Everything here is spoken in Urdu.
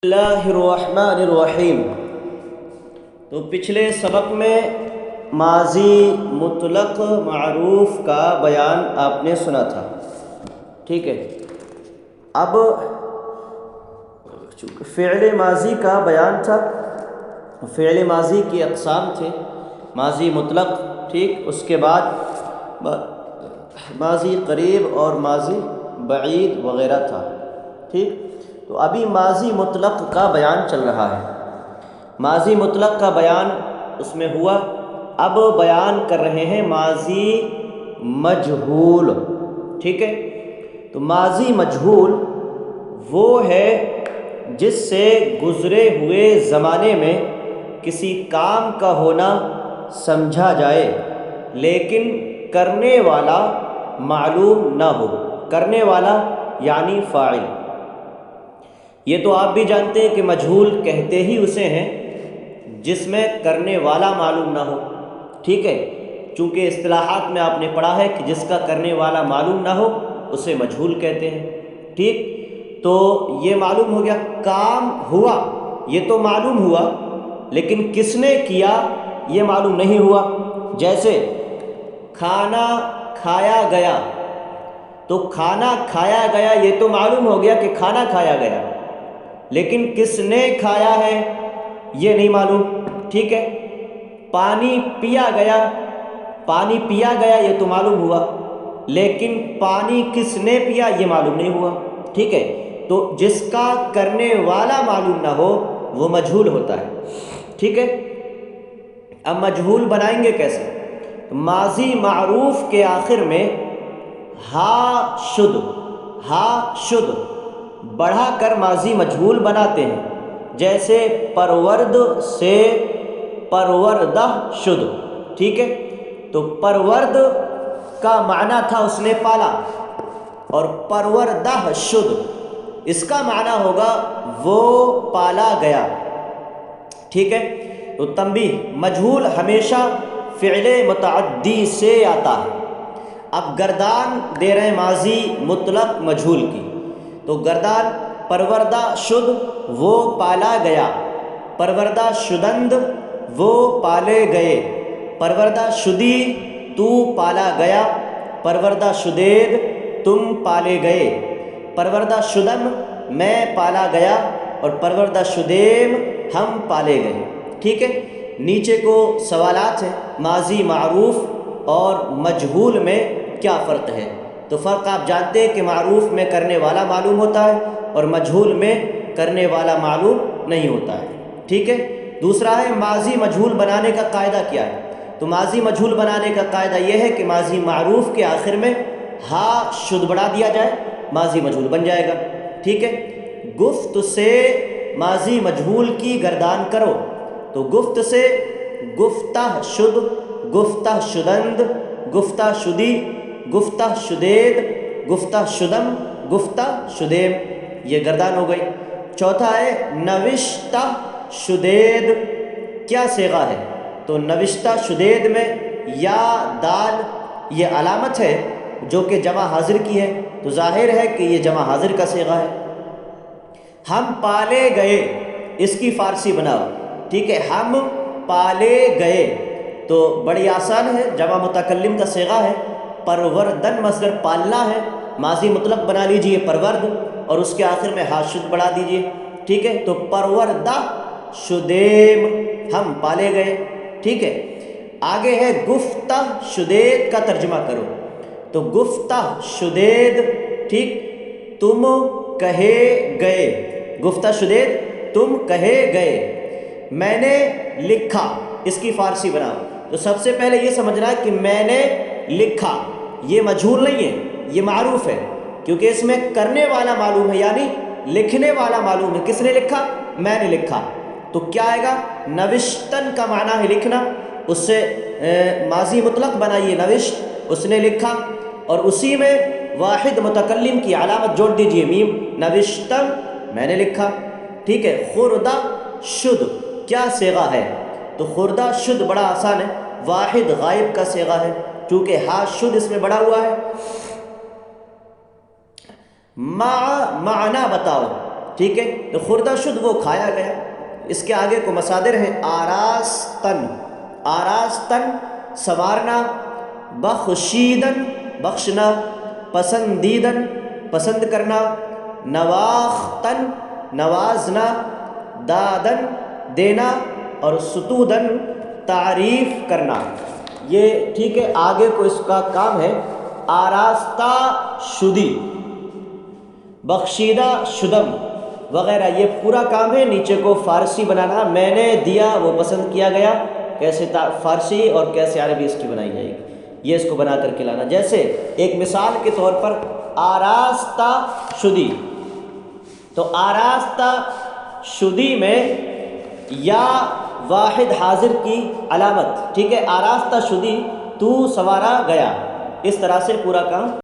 اللہ الرحمن الرحیم۔ تو پچھلے سبق میں ماضی مطلق معروف کا بیان آپ نے سنا تھا، ٹھیک ہے۔ اب فعل ماضی کا بیان تھا، فعل ماضی کی اقسام تھے، ماضی مطلق، ٹھیک، اس کے بعد ماضی قریب اور ماضی بعید وغیرہ تھا، ٹھیک۔ تو ابھی ماضی مطلق کا بیان چل رہا ہے۔ ماضی مطلق کا بیان اس میں ہوا، اب بیان کر رہے ہیں ماضی مجہول، ٹھیک ہے۔ تو ماضی مجہول وہ ہے جس سے گزرے ہوئے زمانے میں کسی کام کا ہونا سمجھا جائے لیکن کرنے والا معلوم نہ ہو۔ کرنے والا یعنی فاعل۔ یہ تو آپ بھی جانتے ہیں کہ مجہول کہتے ہی اسے ہیں جس میں کرنے والا معلوم نہ ہو، ٹھیک ہے۔ چونکہ اصطلاحات میں آپ نے پڑھا ہے کہ جس کا کرنے والا معلوم نہ ہو اسے مجہول کہتے ہیں، ٹھیک۔ تو یہ معلوم ہو گیا، کام ہوا یہ تو معلوم ہوا لیکن کس نے کیا یہ معلوم نہیں ہوا۔ جیسے کھانا کھایا گیا، تو کھانا کھایا گیا یہ تو معلوم ہو گیا کہ کھانا کھایا گیا، لیکن کس نے کھایا ہے یہ نہیں معلوم، ٹھیک ہے۔ پانی پیا گیا، پانی پیا گیا یہ تو معلوم ہوا لیکن پانی کس نے پیا یہ معلوم نہیں ہوا، ٹھیک ہے۔ تو جس کا کرنے والا معلوم نہ ہو وہ مجہول ہوتا ہے، ٹھیک ہے۔ اب مجہول بنائیں گے کیسے؟ ماضی معروف کے آخر میں ہا شد بڑھا کر ماضی مجہول بناتے ہیں۔ جیسے پرورد سے پروردہ شد، ٹھیک ہے۔ تو پرورد کا معنی تھا اس نے پالا، اور پروردہ شد اس کا معنی ہوگا وہ پالا گیا، ٹھیک ہے۔ تو تنبیہ، مجہول ہمیشہ فعل متعدی سے آتا ہے۔ اب گردان دے رہے ماضی مطلق مجہول کی، تو گردان پروردہ شد وہ پالا گیا، پروردہ شدند وہ پالے گئے، پروردہ شدی تو پالا گیا، پروردہ شدید تم پالے گئے، پروردہ شدم میں پالا گیا، اور پروردہ شدیم ہم پالے گئے، ٹھیک ہے۔ نیچے کو سوالات ہیں، ماضی معروف اور مجہول میں کیا فرق ہے؟ تو فرق آپ جانتے ہیں کہ معروف میں کرنے والا معلوم ہوتا ہے اور مجہول میں کرنے والا معلوم نہیں ہوتا ہے، ٹھیک ہے۔ دوسرا ہے ماضی مجہول بنانے کا قاعدہ کیا ہے؟ تو ماضی مجہول بنانے کا قاعدہ یہ ہے کہ ماضی معروف کے آخر میں ہا شد بڑھا دیا جائے، ماضی مجہول بن جائے گا، ٹھیک ہے۔ گفت سے ماضی مجہول کی گردان کرو، تو گفت سے گفتہ شد، گفتہ شدند، گفتہ شدی، گفتہ شدید، گفتہ شدم، گفتہ شدیم، یہ گردان ہو گئی۔ چوتھا ہے نوشتہ شدید، کیا صیغہ ہے؟ تو نوشتہ شدید میں یا دال یہ علامت ہے جو کہ جمع حاضر کی ہے، تو ظاہر ہے کہ یہ جمع حاضر کا صیغہ ہے۔ ہم پالے گئے، اس کی فارسی بناؤ، ٹھیک ہے۔ ہم پالے گئے تو بڑی آسان ہے، جمع متکلم کا صیغہ ہے، پروردن مصدر پالنا ہے، ماضی مطلق بنا لیجئے پرورد، اور اس کے آخر میں ہا شد بڑھا دیجئے، ٹھیک ہے۔ تو پروردہ شدیم ہم پالے گئے، ٹھیک ہے۔ آگے ہے گفتہ شدید کا ترجمہ کرو، تو گفتہ شدید، ٹھیک، تم کہے گئے، گفتہ شدید تم کہے گئے۔ میں نے لکھا، اس کی فارسی بناؤ۔ تو سب سے پہلے یہ سمجھنا ہے کہ میں نے لکھا یہ مجہول نہیں ہے، یہ معروف ہے، کیونکہ اس میں کرنے والا معلوم ہے، یعنی لکھنے والا معلوم ہے۔ کس نے لکھا؟ میں نے لکھا، تو کیا آئے گا؟ نوشتن کا معنی ہے لکھنا، اس سے ماضی مطلق بنائیے نوشت، اس نے لکھا، اور اسی میں واحد متکلم کی علامت جوڑ دیجئے میم، نوشتم میں نے لکھا، ٹھیک ہے۔ خوردہ شد کیا صیغہ ہے؟ تو خوردہ شد بڑا آسان ہے، واحد غائب کا صیغہ ہے، چونکہ ہا شد اس میں بڑا ہوا ہے۔ معنی بتاؤ، ٹھیک ہے، تو خوردہ شد وہ کھایا گیا۔ اس کے آگے کو مصادر ہیں آراستن، آراستن سنوارنا، بخشیدن بخشنا، پسندیدن پسند کرنا، نواختن نوازنا، دادن دینا، اور ستودن تعریف کرنا۔ یہ ٹھیک ہے، آگے کو اس کا کام ہے آراستہ شدی، بخشیدہ شدم وغیرہ، یہ پورا کام ہے نیچے کو فارسی بنانا۔ میں نے دیا وہ پسند کیا گیا، کیسے فارسی اور کیسے عربی اس کی بنائی جائے گی، یہ اس کو بنا کر کے لانا۔ جیسے ایک مثال کے طور پر آراستہ شدی، تو آراستہ شدی میں یا واحد حاضر کی علامت، ٹھیک ہے، آراستہ شدی تو سنوارا گیا، اس طرح سے پورا کام